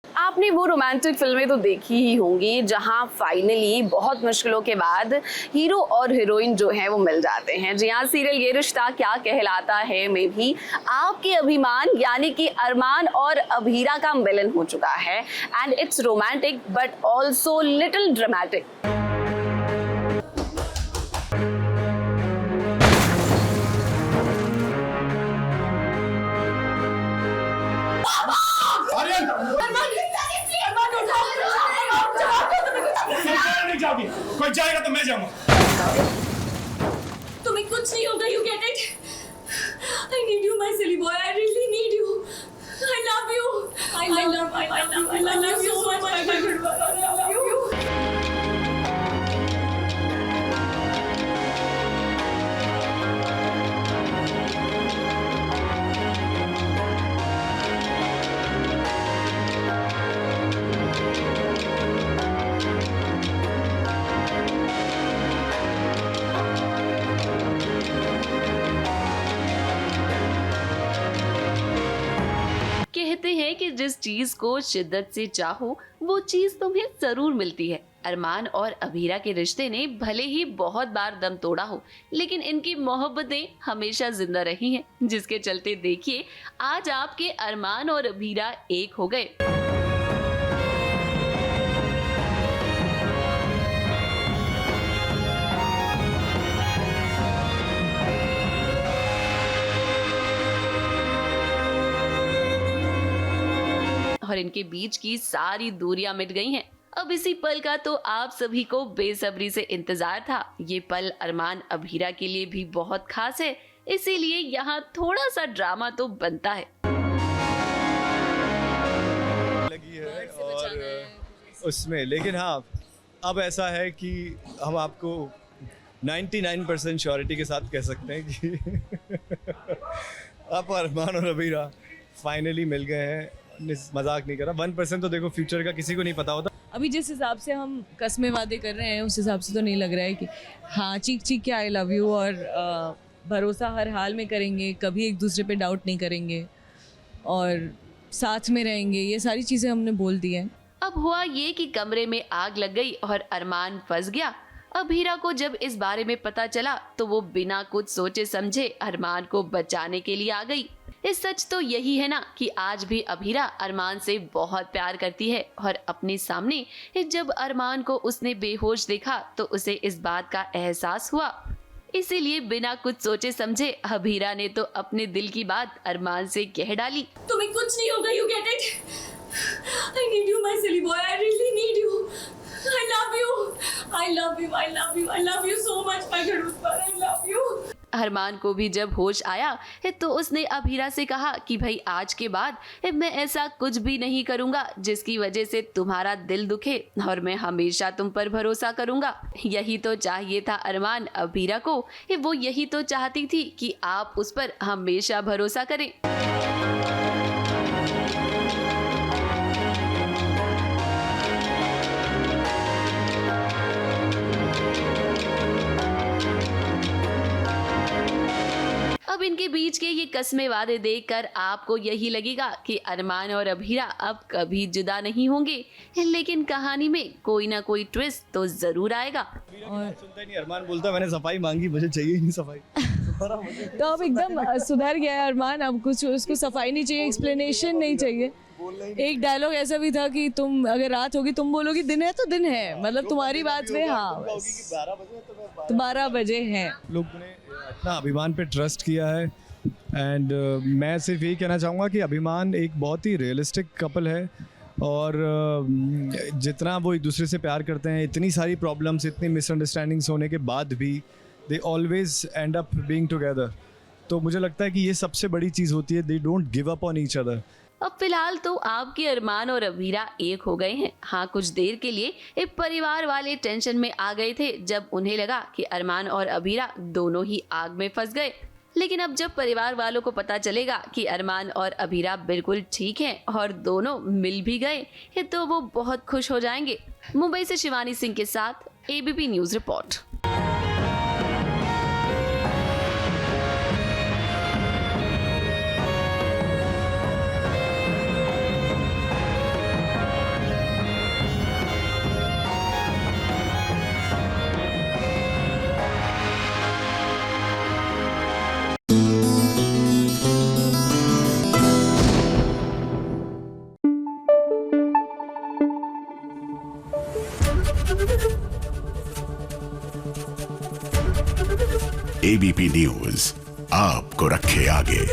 आपने वो रोमांटिक फिल्में तो देखी ही होंगी जहां फाइनली बहुत मुश्किलों के बाद हीरो और हीरोइन जो है वो मिल जाते हैं। जी हाँ, सीरियल ये रिश्ता क्या कहलाता है में भी आपके अभिमान यानी कि अरमान और अभीरा का मिलन हो चुका है, and it's romantic but also little dramatic. कोई जाएगा तो मैं जाऊंगा। तुम्हें कुछ नहीं होगा, you get it? I need you, my silly boy. I really need you. I love you. I love you so much, my good boy. I love you. कहते हैं कि जिस चीज को शिद्दत से चाहो वो चीज तुम्हें जरूर मिलती है। अरमान और अभीरा के रिश्ते ने भले ही बहुत बार दम तोड़ा हो, लेकिन इनकी मोहब्बतें हमेशा जिंदा रही हैं, जिसके चलते देखिए आज आपके अरमान और अभीरा एक हो गए। और इनके बीच की सारी दूरियां मिट गई हैं। अब इसी पल का तो आप सभी को बेसब्री से इंतजार था। ये पल अरमान अभीरा के लिए भी बहुत खास है, इसीलिए यहाँ थोड़ा सा ड्रामा तो बनता है। लगी है और उसमें, लेकिन हाँ अब ऐसा है कि हम आपको 99% श्योरिटी के साथ कह सकते हैं कि अब अरमान और अभीरा फाइनली मिल गए हैं। मजाक नहीं कर रहा, 1% तो देखो फ्यूचर का किसी को नहीं पता होता। अभी जिस हिसाब से हम कस्में वादे कर रहे हैं उस हिसाब से तो नहीं लग रहा है कि हाँ चीख चीख के आई लव यू, और भरोसा हर हाल में करेंगे, कभी एक दूसरे पे डाउट नहीं करेंगे और साथ में रहेंगे, ये सारी चीज़ें हमने बोल दी हैं। अब हुआ ये कि कमरे में आग लग गई और अरमान फंस गया। अभीरा को जब इस बारे में पता चला तो वो बिना कुछ सोचे समझे अरमान को बचाने के लिए आ गई। इस सच तो यही है ना कि आज भी अभीरा अरमान से बहुत प्यार करती है, और अपने सामने जब अरमान को उसने बेहोश देखा तो उसे इस बात का एहसास हुआ। इसीलिए बिना कुछ सोचे समझे अभीरा ने तो अपने दिल की बात अरमान से कह डाली। तुम्हें कुछ नहीं होगा, you get it? I need you, my silly boy. I really need you. I love you. I love you. I love you. I love you so much, my good boy. I love you. अरमान को भी जब होश आया तो उसने अभीरा से कहा कि भाई आज के बाद मैं ऐसा कुछ भी नहीं करूंगा जिसकी वजह से तुम्हारा दिल दुखे, और मैं हमेशा तुम पर भरोसा करूंगा। यही तो चाहिए था अरमान अभीरा को, वो यही तो चाहती थी कि आप उस पर हमेशा भरोसा करें। अब इनके बीच के ये कस्मे वादे देखकर आपको यही लगेगा कि अरमान और अभीरा अब कभी जुदा नहीं होंगे, लेकिन कहानी में कोई ना कोई ट्विस्ट तो जरूर आएगा। और सुनता ही नहीं, अरमान बोलता मैंने सफाई मांगी, मुझे चाहिए ही नहीं सफाई। तो अब एकदम सुधर गया है अरमान, अब कुछ उसको सफाई नहीं चाहिए, एक्सप्लेनेशन नहीं चाहिए। एक डायलॉग ऐसा भी था कि तुम अगर रात होगी तुम बोलोगी दिन है तो दिन है, मतलब तुम्हारी बात में हाँ 12 बजे हैं। लोगों ने इतना अभिमान पे ट्रस्ट किया है एंड मैं सिर्फ यही कहना चाहूँगा कि अभिमान एक बहुत ही रियलिस्टिक कपल है और जितना वो एक दूसरे से प्यार करते हैं, इतनी सारी प्रॉब्लम्स, इतनी मिसअंडरस्टैंडिंग्स होने के बाद भी they always and up being together. तो मुझे लगता है कि ये सबसे बड़ी चीज़ होती है, they don't give up on each other. अब फिलहाल तो आपके अरमान और अभीरा एक हो गए हैं। हाँ, कुछ देर के लिए एक परिवार वाले टेंशन में आ गए थे जब उन्हें लगा कि अरमान और अभीरा दोनों ही आग में फंस गए, लेकिन अब जब परिवार वालों को पता चलेगा कि अरमान और अभीरा बिल्कुल ठीक हैं और दोनों मिल भी गए तो वो बहुत खुश हो जाएंगे। मुंबई से शिवानी सिंह के साथ ABP news report. ABP news आपको रखे आगे।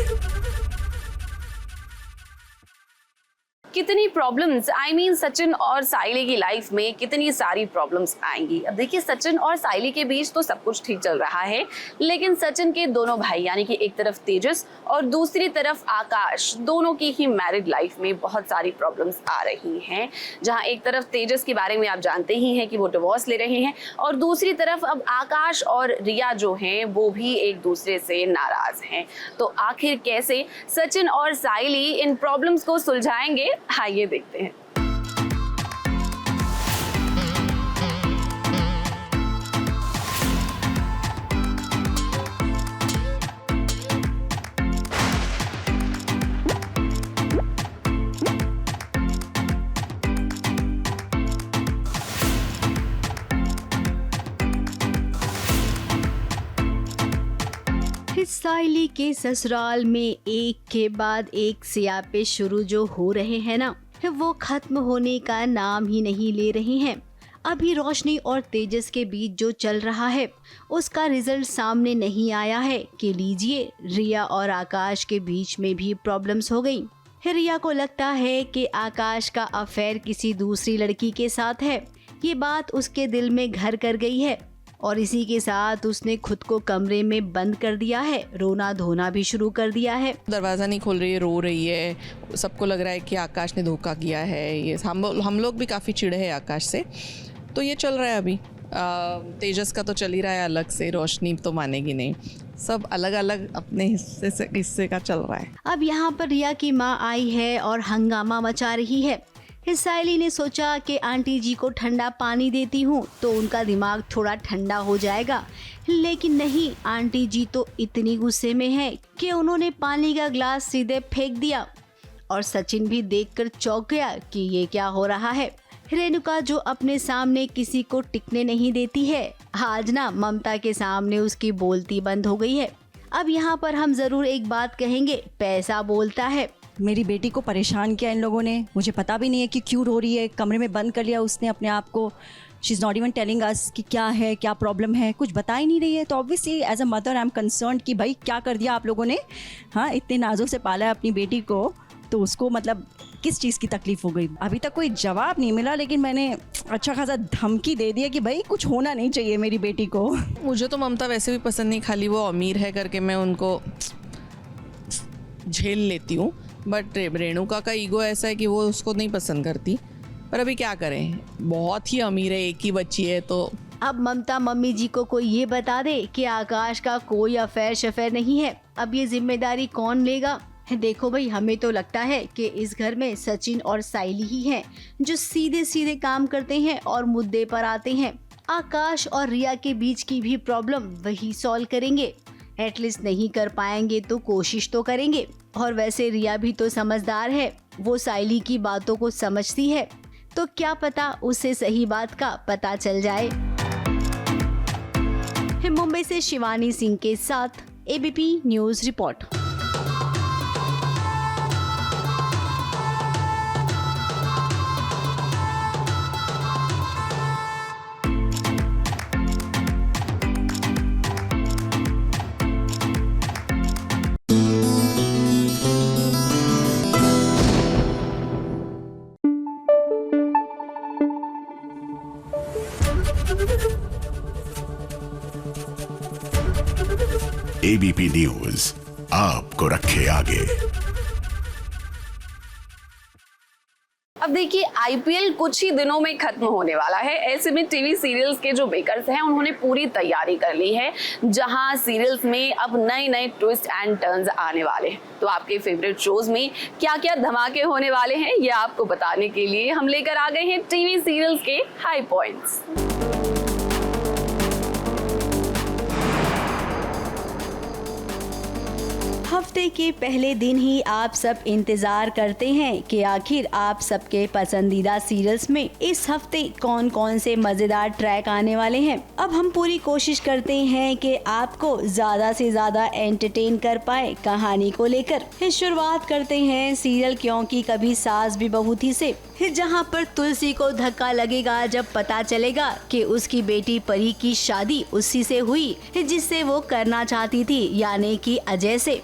कितनी प्रॉब्लम्स, सचिन और साइली की लाइफ में कितनी सारी प्रॉब्लम्स आएंगी। अब देखिए, सचिन और साइली के बीच तो सब कुछ ठीक चल रहा है, लेकिन सचिन के दोनों भाई यानी कि एक तरफ तेजस और दूसरी तरफ आकाश, दोनों की ही मैरिड लाइफ में बहुत सारी प्रॉब्लम्स आ रही हैं। जहां एक तरफ तेजस के बारे में आप जानते ही हैं कि वो डिवोर्स ले रहे हैं और दूसरी तरफ अब आकाश और रिया जो हैं वो भी एक दूसरे से नाराज हैं। तो आखिर कैसे सचिन और साइली इन प्रॉब्लम्स को सुलझाएंगे, आइए देखते हैं। साइली के ससुराल में एक के बाद एक सियापे शुरू जो हो रहे हैं ना, वो खत्म होने का नाम ही नहीं ले रहे हैं। अभी रोशनी और तेजस के बीच जो चल रहा है उसका रिजल्ट सामने नहीं आया है कि लीजिए रिया और आकाश के बीच में भी प्रॉब्लम्स हो गई। रिया को लगता है कि आकाश का अफेयर किसी दूसरी लड़की के साथ है। ये बात उसके दिल में घर कर गई है और इसी के साथ उसने खुद को कमरे में बंद कर दिया है, रोना धोना भी शुरू कर दिया है। दरवाज़ा नहीं खोल रही है, रो रही है, सबको लग रहा है कि आकाश ने धोखा किया है। ये हम लोग भी काफ़ी चिढ़े हैं आकाश से। तो ये चल रहा है अभी। तेजस का तो चल ही रहा है अलग से, रोशनी तो मानेगी नहीं, सब अलग अलग अपने हिस्से का चल रहा है। अब यहाँ पर रिया की माँ आई है और हंगामा मचा रही है। साइली ने सोचा कि आंटी जी को ठंडा पानी देती हूँ तो उनका दिमाग थोड़ा ठंडा हो जाएगा, लेकिन नहीं, आंटी जी तो इतनी गुस्से में है कि उन्होंने पानी का ग्लास सीधे फेंक दिया और सचिन भी देखकर चौंक गया कि ये क्या हो रहा है। रेणुका जो अपने सामने किसी को टिकने नहीं देती है, आज ना ममता के सामने उसकी बोलती बंद हो गई है। अब यहाँ पर हम जरूर एक बात कहेंगे, पैसा बोलता है। मेरी बेटी को परेशान किया इन लोगों ने, मुझे पता भी नहीं है कि क्यों रो रही है, कमरे में बंद कर लिया उसने अपने आप को। She is not even telling us कि क्या है, क्या प्रॉब्लम है, कुछ बता ही नहीं रही है। तो obviously as a mother I am concerned कि भाई क्या कर दिया आप लोगों ने। हाँ, इतने नाजुक से पाला है अपनी बेटी को, तो उसको मतलब किस चीज़ की तकलीफ हो गई? अभी तक कोई जवाब नहीं मिला, लेकिन मैंने अच्छा खासा धमकी दे दिया कि भाई कुछ होना नहीं चाहिए मेरी बेटी को। मुझे तो ममता वैसे भी पसंद नहीं, खाली वो अमीर है करके मैं उनको झेल लेती हूँ। बट रेणुका का ईगो ऐसा है कि वो उसको नहीं पसंद करती, पर अभी क्या करें, बहुत ही अमीर है, एक ही बच्ची है। तो अब ममता मम्मी जी को कोई ये बता दे कि आकाश का कोई अफेयर नहीं है, अब ये जिम्मेदारी कौन लेगा? देखो भाई, हमें तो लगता है कि इस घर में सचिन और साइली ही हैं जो सीधे सीधे काम करते हैं और मुद्दे पर आते हैं। आकाश और रिया के बीच की भी प्रॉब्लम वही सॉल्व करेंगे, एटलीस्ट नहीं कर पाएंगे तो कोशिश तो करेंगे। और वैसे रिया भी तो समझदार है, वो साइली की बातों को समझती है, तो क्या पता उसे सही बात का पता चल जाए। मुंबई से शिवानी सिंह के साथ ABP news report. ABP news आपको रखे आगे। अब देखिए, आईपीएल कुछ ही दिनों में खत्म होने वाला है। ऐसे में टीवी सीरियल्स के जो मेकर्स हैं उन्होंने पूरी तैयारी कर ली है, जहां सीरियल्स में अब नए नए ट्विस्ट एंड टर्न्स आने वाले हैं। तो आपके फेवरेट शोज में क्या क्या धमाके होने वाले हैं, ये आपको बताने के लिए हम लेकर आ गए हैं टीवी सीरियल्स के हाई पॉइंट्स। हफ्ते के पहले दिन ही आप सब इंतजार करते हैं कि आखिर आप सबके पसंदीदा सीरियल्स में इस हफ्ते कौन कौन से मजेदार ट्रैक आने वाले हैं। अब हम पूरी कोशिश करते हैं कि आपको ज्यादा से ज्यादा एंटरटेन कर पाए कहानी को लेकर। शुरुआत करते हैं सीरियल क्योंकि कभी सास भी बहू थी से, जहां पर तुलसी को धक्का लगेगा जब पता चलेगा कि उसकी बेटी परी की शादी उसी से हुई जिससे वो करना चाहती थी, यानी कि अजय से।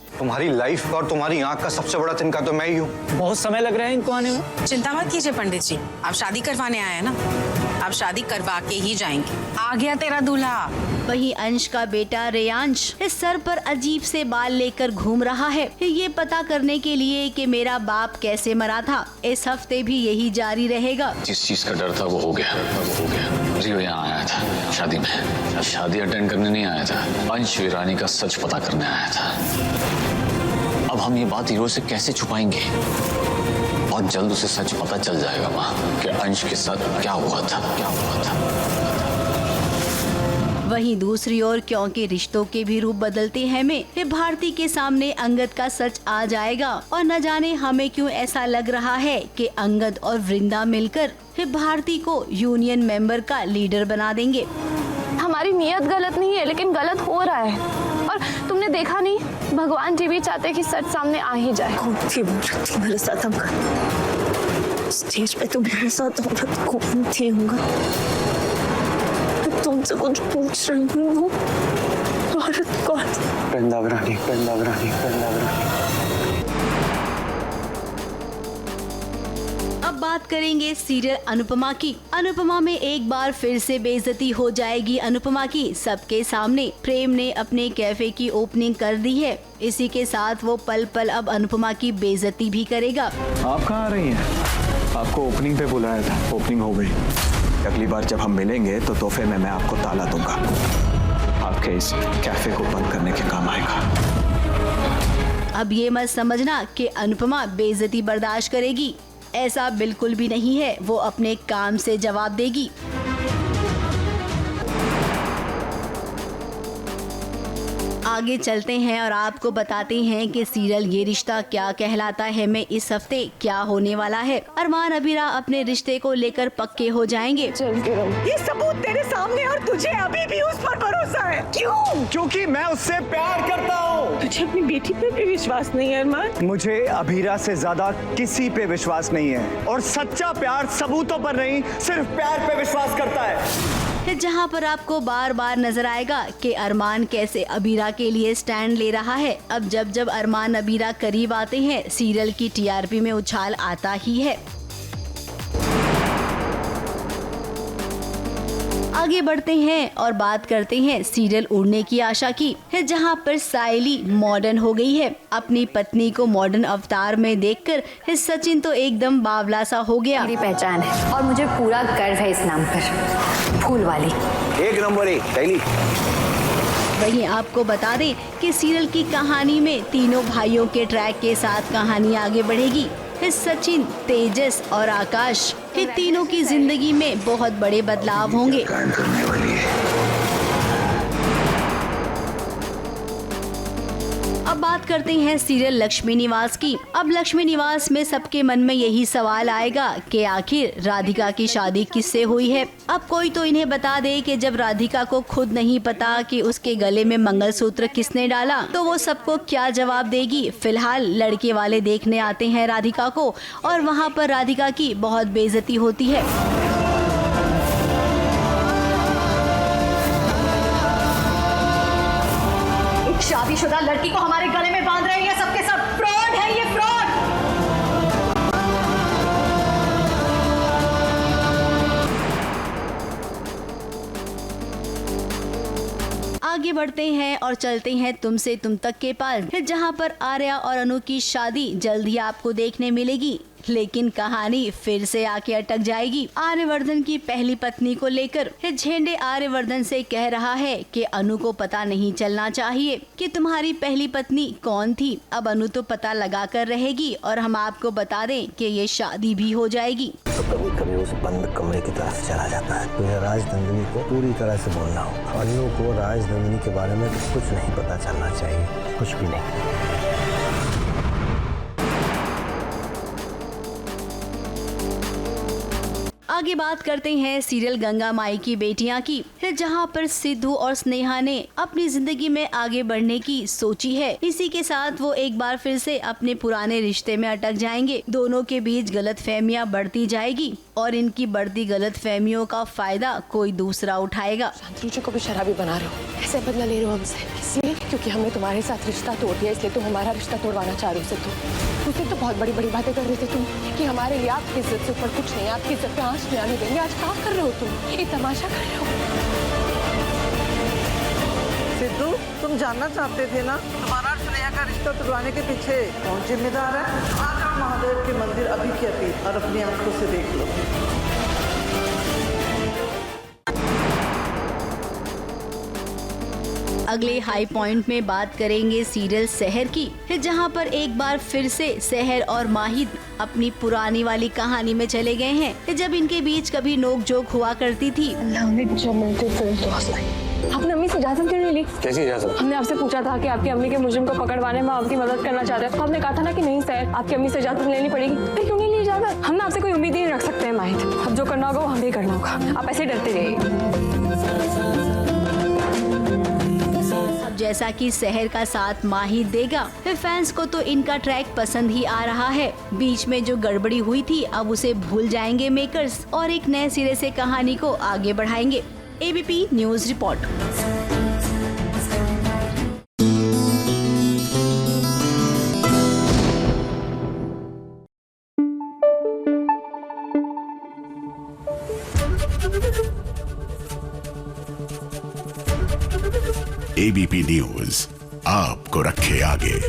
तुम्हारी लाइफ और तुम्हारी आंख का सबसे बड़ा तिनका तो मैं ही हूँ। बहुत समय लग रहा है इनको आने में। चिंता मत कीजिए पंडित जी, आप शादी करवाने आए हैं ना, आप शादी करवा के ही जाएंगे। आ गया तेरा दूल्हा। वही अंश का बेटा रेयांश इस सर पर अजीब से बाल लेकर घूम रहा है, ये पता करने के लिए कि मेरा बाप कैसे मरा था। इस हफ्ते भी यही जारी रहेगा। जिस चीज का डर था वो हो गया। रियो यहाँ आया था शादी में, शादी अटेंड करने नहीं आया था, अंश वीरानी का सच पता करने आया था। अब हम ये बात हीरो से कैसे छुपाएंगे? बहुत जल्द उसे सच पता चल जाएगा माँ कि अंश के साथ क्या हुआ था। वहीं दूसरी ओर क्योंकि रिश्तों के भी रूप बदलते हैं में भारती के सामने अंगद का सच आ जाएगा और न जाने हमें क्यों ऐसा लग रहा है कि अंगद और वृंदा मिलकर भारती को यूनियन मेंबर का लीडर बना देंगे। हमारी नीयत गलत नहीं है, लेकिन गलत हो रहा है। और तुमने देखा नहीं, भगवान जी भी चाहते कि सच सामने आ ही जाए। कौन थी मेरे साथ? हम स्टेज पे तुम मेरे साथ होगा तो कौन थी होगा? तुमसे कुछ पूछ रही हूँ, औरत कौन? वृंदावरानी। अब बात करेंगे सीरियल अनुपमा की। अनुपमा में एक बार फिर से बेइज्जती हो जाएगी अनुपमा की सबके सामने। प्रेम ने अपने कैफे की ओपनिंग कर दी है, इसी के साथ वो पल पल अब अनुपमा की बेइज्जती भी करेगा। आप कहाँ आ रही हैं? आपको ओपनिंग पे बुलाया था, ओपनिंग हो गई। अगली बार जब हम मिलेंगे तो तोहफे में मैं आपको ताला दूंगा, आपके इस कैफे को बंद करने के काम आएगा। अब ये मत समझना कि अनुपमा बेइज्जती बर्दाश्त करेगी, ऐसा बिल्कुल भी नहीं है। वो अपने काम से जवाब देगी। आगे चलते हैं और आपको बताते हैं कि सीरियल ये रिश्ता क्या कहलाता है में इस हफ्ते क्या होने वाला है। अरमान अबीरा अपने रिश्ते को लेकर पक्के हो जाएंगे। चल के रहो, ये सबूत तेरे सामने और तुझे अभी भी उस पर भरोसा है। क्यों? क्योंकि मैं उससे प्यार करता हूँ। तुझे अपनी बेटी पे भी विश्वास नहीं है अरमान? मुझे अबीरा से ज्यादा किसी पे विश्वास नहीं है, और सच्चा प्यार सबूतों पर नहीं सिर्फ प्यार पे विश्वास करता है। जहां पर आपको बार बार नजर आएगा कि अरमान कैसे अबीरा के लिए स्टैंड ले रहा है। अब जब जब अरमान अबीरा करीब आते हैं, सीरियल की टीआरपी में उछाल आता ही है। आगे बढ़ते हैं और बात करते हैं सीरियल उड़ने की आशा की, जहां पर सायली मॉडर्न हो गई है। अपनी पत्नी को मॉडर्न अवतार में देखकर सचिन तो एकदम बावला सा हो गया। मेरी पहचान है और मुझे पूरा गर्व है इस नाम पर, फूल वाली। 1 नंबर 1 सायली। वहीं आपको बता दें कि सीरियल की कहानी में तीनों भाइयों के ट्रैक के साथ कहानी आगे बढ़ेगी। सचिन, तेजस और आकाश, ये तीनों की जिंदगी में बहुत बड़े बदलाव होंगे। अब बात करते हैं सीरियल लक्ष्मी निवास की। अब लक्ष्मी निवास में सबके मन में यही सवाल आएगा कि आखिर राधिका की शादी किससे हुई है। अब कोई तो इन्हें बता दे कि जब राधिका को खुद नहीं पता कि उसके गले में मंगलसूत्र किसने डाला, तो वो सबको क्या जवाब देगी। फिलहाल लड़के वाले देखने आते हैं राधिका को और वहाँ पर राधिका की बहुत बेइज्जती होती है। शादीशुदा लड़की को हमारे गले में बांध रहे हैं, सबके सब फ्रॉड है, ये फ्रॉड। आगे बढ़ते हैं और चलते हैं तुमसे तुम तक के पास, जहां पर आर्या और अनु की शादी जल्द ही आपको देखने मिलेगी। लेकिन कहानी फिर से आके अटक जाएगी। आर्यवर्धन की पहली पत्नी को लेकर झेंडे आर्यवर्धन से कह रहा है कि अनु को पता नहीं चलना चाहिए कि तुम्हारी पहली पत्नी कौन थी। अब अनु तो पता लगा कर रहेगी और हम आपको बता दें कि ये शादी भी हो जाएगी। तो कभी कभी उस बंद कमरे की तरफ चला जाता है। तो राजनंदिनी को पूरी तरह से बोलना हो। अनु को राजनंदिनी के बारे में कुछ नहीं पता चलना चाहिए, कुछ भी नहीं। आगे बात करते हैं सीरियल गंगा माई की बेटियां की, जहां पर सिद्धू और स्नेहा ने अपनी जिंदगी में आगे बढ़ने की सोची है। इसी के साथ वो एक बार फिर से अपने पुराने रिश्ते में अटक जाएंगे। दोनों के बीच गलतफहमियां बढ़ती जाएगी और इनकी बढ़ती गलतफहमियों का फायदा कोई दूसरा उठाएगा। शांतनु को भी शराबी बना रहे हो, ऐसे बदला ले रहे हो हमसे, इसलिए क्योंकि हमने तुम्हारे साथ रिश्ता तोड़ दिया, इसलिए तुम हमारा रिश्ता तोड़वाना चाह रहे हो। तुम तो बहुत बड़ी बड़ी बातें कर रहे थे तुम कि हमारे लिए आपकी इज्जत से ऊपर कुछ नहीं, आपकी इज्जत पे आंच नहीं आने देंगे। आज क्या कर रहे हो तुम? ये तमाशा कर रहे हो। सिद्धू, तुम जानना चाहते थे ना तुम्हारा और स्नेहा का रिश्ता तोड़वाने के पीछे कौन जिम्मेदार है? आज आप महादेव के मंदिर अभी के अभी और अपनी आंखों से देख लो। अगले हाई पॉइंट में बात करेंगे सीरियल सहर की, जहां पर एक बार फिर से सहर और माहिद अपनी पुरानी वाली कहानी में चले गए हैं, जब इनके बीच कभी नोक-झोंक हुआ करती थी। आपने अम्मी से इजाजत क्यों नहीं ली? कैसी इजाजत? हमने आपसे पूछा था कि आपकी अम्मी के मुजरिम को पकड़वाने में आपकी मदद करना चाहते हैं, तो आपने कहा था ना कि नहीं सर, आपकी अम्मी से इजाजत लेनी पड़ेगी। फिर क्यों नहीं ली इजाजत? हम आपसे कोई उम्मीद ही नहीं रख सकते हैं माहिद। अब जो करना होगा वो हमें करना होगा, आप ऐसे डरते रहिए। जैसा कि सहर का साथ माहिद देगा, फैंस को तो इनका ट्रैक पसंद ही आ रहा है। बीच में जो गड़बड़ी हुई थी अब उसे भूल जाएंगे मेकर्स और एक नए सिरे से कहानी को आगे बढ़ाएंगे। ABP news report. ABP news आपको रखे आगे।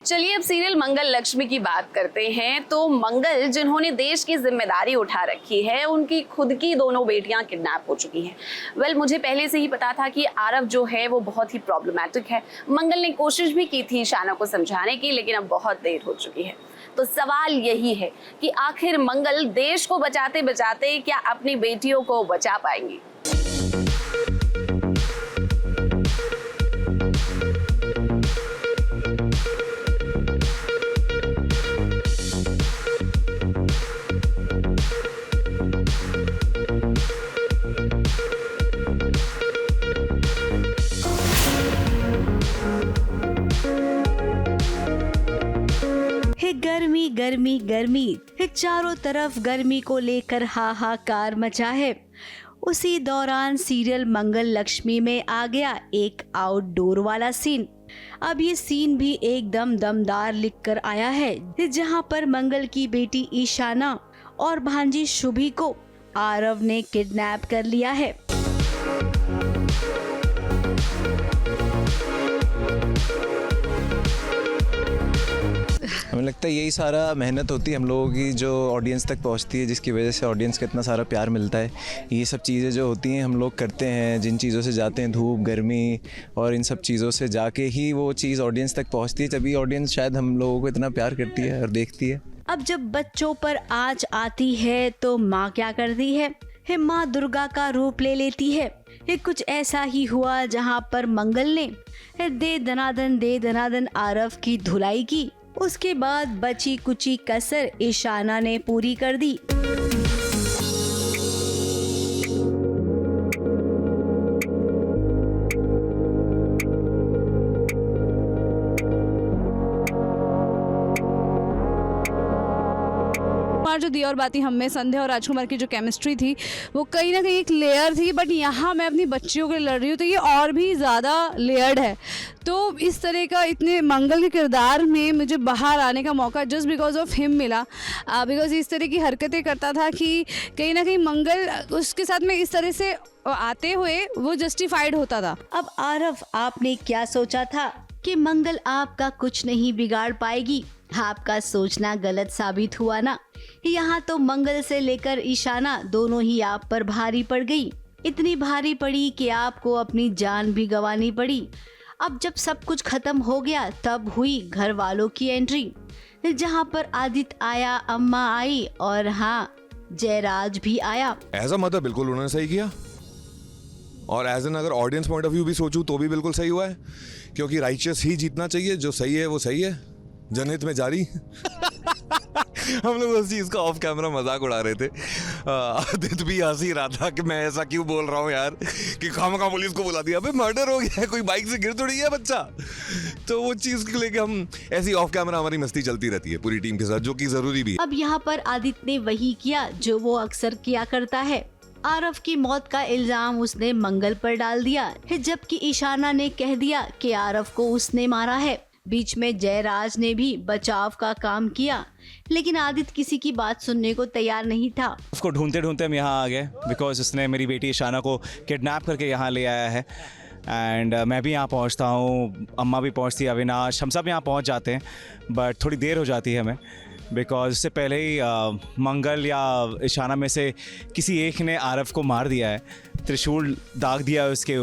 चलिए अब सीरियल मंगल लक्ष्मी की बात करते हैं। तो मंगल जिन्होंने देश की जिम्मेदारी उठा रखी है, उनकी खुद की दोनों बेटियां किडनैप हो चुकी हैं। वेल, मुझे पहले से ही पता था कि आरव जो है वो बहुत ही प्रॉब्लमैटिक है। मंगल ने कोशिश भी की थी शाना को समझाने की, लेकिन अब बहुत देर हो चुकी है। तो सवाल यही है कि आखिर मंगल देश को बचाते बचाते क्या अपनी बेटियों को बचा पाएंगी? गर्मी गर्मी गर्मी, चारों तरफ गर्मी को लेकर हाहाकार मचा है। उसी दौरान सीरियल मंगल लक्ष्मी में आ गया एक आउटडोर वाला सीन। अब ये सीन भी एकदम दमदार लिखकर आया है, जहां पर मंगल की बेटी ईशाना और भांजी शुभी को आरव ने किडनैप कर लिया है। हमें लगता है यही सारा मेहनत होती है हम लोगों की जो ऑडियंस तक पहुंचती है, जिसकी वजह से ऑडियंस को इतना सारा प्यार मिलता है। ये सब चीज़ें जो होती हैं हम लोग करते हैं, जिन चीज़ों से जाते हैं, धूप गर्मी और इन सब चीज़ों से जाके ही वो चीज़ ऑडियंस तक पहुंचती है, तभी ऑडियंस शायद हम लोगों को इतना प्यार करती है और देखती है। अब जब बच्चों पर आँच आती है तो माँ क्या करती है? माँ दुर्गा का रूप ले लेती है। ये कुछ ऐसा ही हुआ जहाँ पर मंगल ने दे दनादन आरव की धुलाई की। उसके बाद बची कुची कसर ईशाना ने पूरी कर दी। जो दी और बाती हम में संध्या और राजकुमार की जो केमिस्ट्री थी वो कहीं ना कहीं एक लेयर थी, बट यहाँ मैं अपनी बच्चियों के लिए लड़ रही हूँ तो ये और भी ज़्यादा लेयर्ड है। तो इस तरह का इतने मंगल के किरदार में मुझे बाहर आने का मौका जस्ट बिकॉज ऑफ हिम मिला, बिकॉज इस तरह की हरकतें करता था कि कहीं ना कहीं मंगल उसके साथ में इस तरह से आते हुए वो जस्टिफाइड होता था। अब आरव, आपने क्या सोचा था कि मंगल आपका कुछ नहीं बिगाड़ पाएगी? आपका सोचना गलत साबित हुआ ना। यहाँ तो मंगल से लेकर ईशाना दोनों ही आप पर भारी पड़ गई, इतनी भारी पड़ी कि आपको अपनी जान भी गंवानी पड़ी। अब जब सब कुछ खत्म हो गया तब हुई घर वालों की एंट्री, जहाँ पर आदित्य आया, अम्मा आई और हाँ जयराज भी आया। एज अ मदर बिल्कुल उन्होंने सही किया, और एज एन अगर ऑडियंस पॉइंट ऑफ व्यू भी सोचूं तो भी बिल्कुल सही हुआ है, क्योंकि राइचियस ही जीतना चाहिए। जो सही है वो सही है, जनहित में जारी। हम लोग उस चीज़ का ऑफ कैमरा मजाक उड़ा रहे थे। आदित्य भी हंसी रहा था कि मैं ऐसा क्यों बोल रहा हूँ यार, कि खामखा पुलिस को बुला दिया। अबे मर्डर हो गया है, कोई बाइक से गिर थोड़ी गया बच्चा। तो वो चीज़ को लेके हम ऐसी ऑफ कैमरा हमारी मस्ती चलती रहती है पूरी टीम के साथ, जो कि जरूरी भी है। अब यहाँ पर आदित्य ने वही किया जो वो अक्सर किया करता है। आरव की मौत का इल्जाम उसने मंगल पर डाल दिया, जबकि ईशाना ने कह दिया कि आरव को उसने मारा है। बीच में जयराज ने भी बचाव का काम किया, लेकिन आदित्य किसी की बात सुनने को तैयार नहीं था। उसको ढूंढते ढूंढते हम यहाँ आ गए, बिकॉज उसने मेरी बेटी ईशाना को किडनैप करके यहाँ ले आया है। एंड मैं भी यहाँ पहुँचता हूँ, अम्मा भी पहुँचती है, अविनाश, हम सब यहाँ पहुँच जाते हैं, बट थोड़ी देर हो जाती है हमें, बिकॉज इससे पहले ही मंगल या ईशाना में से किसी एक ने आरव को मार दिया है, त्रिशूल दाग दिया है उसके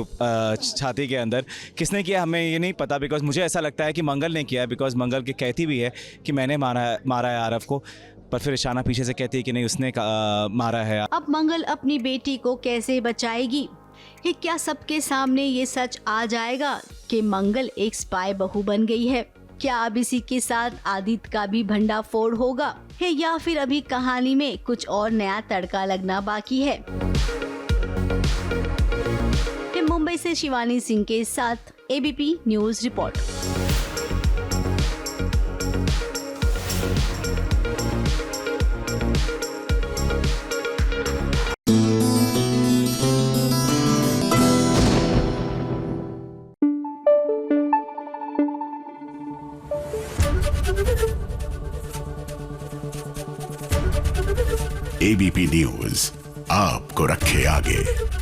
छाती के अंदर। किसने किया हमें ये नहीं पता, बिकॉज मुझे ऐसा लगता है कि मंगल ने किया है, बिकॉज मंगल की कहती भी है कि मैंने मारा है आरव को, पर फिर ईशाना पीछे से कहती है कि नहीं उसने मारा है। अब मंगल अपनी बेटी को कैसे बचाएगी? कि क्या सबके सामने ये सच आ जाएगा कि मंगल एक स्पाई बहू बन गई है? क्या अब इसी के साथ आदित्य का भी भंडाफोड़ होगा है, या फिर अभी कहानी में कुछ और नया तड़का लगना बाकी है? मुंबई से शिवानी सिंह के साथ ABP news report. ABP news आपको रखे आगे।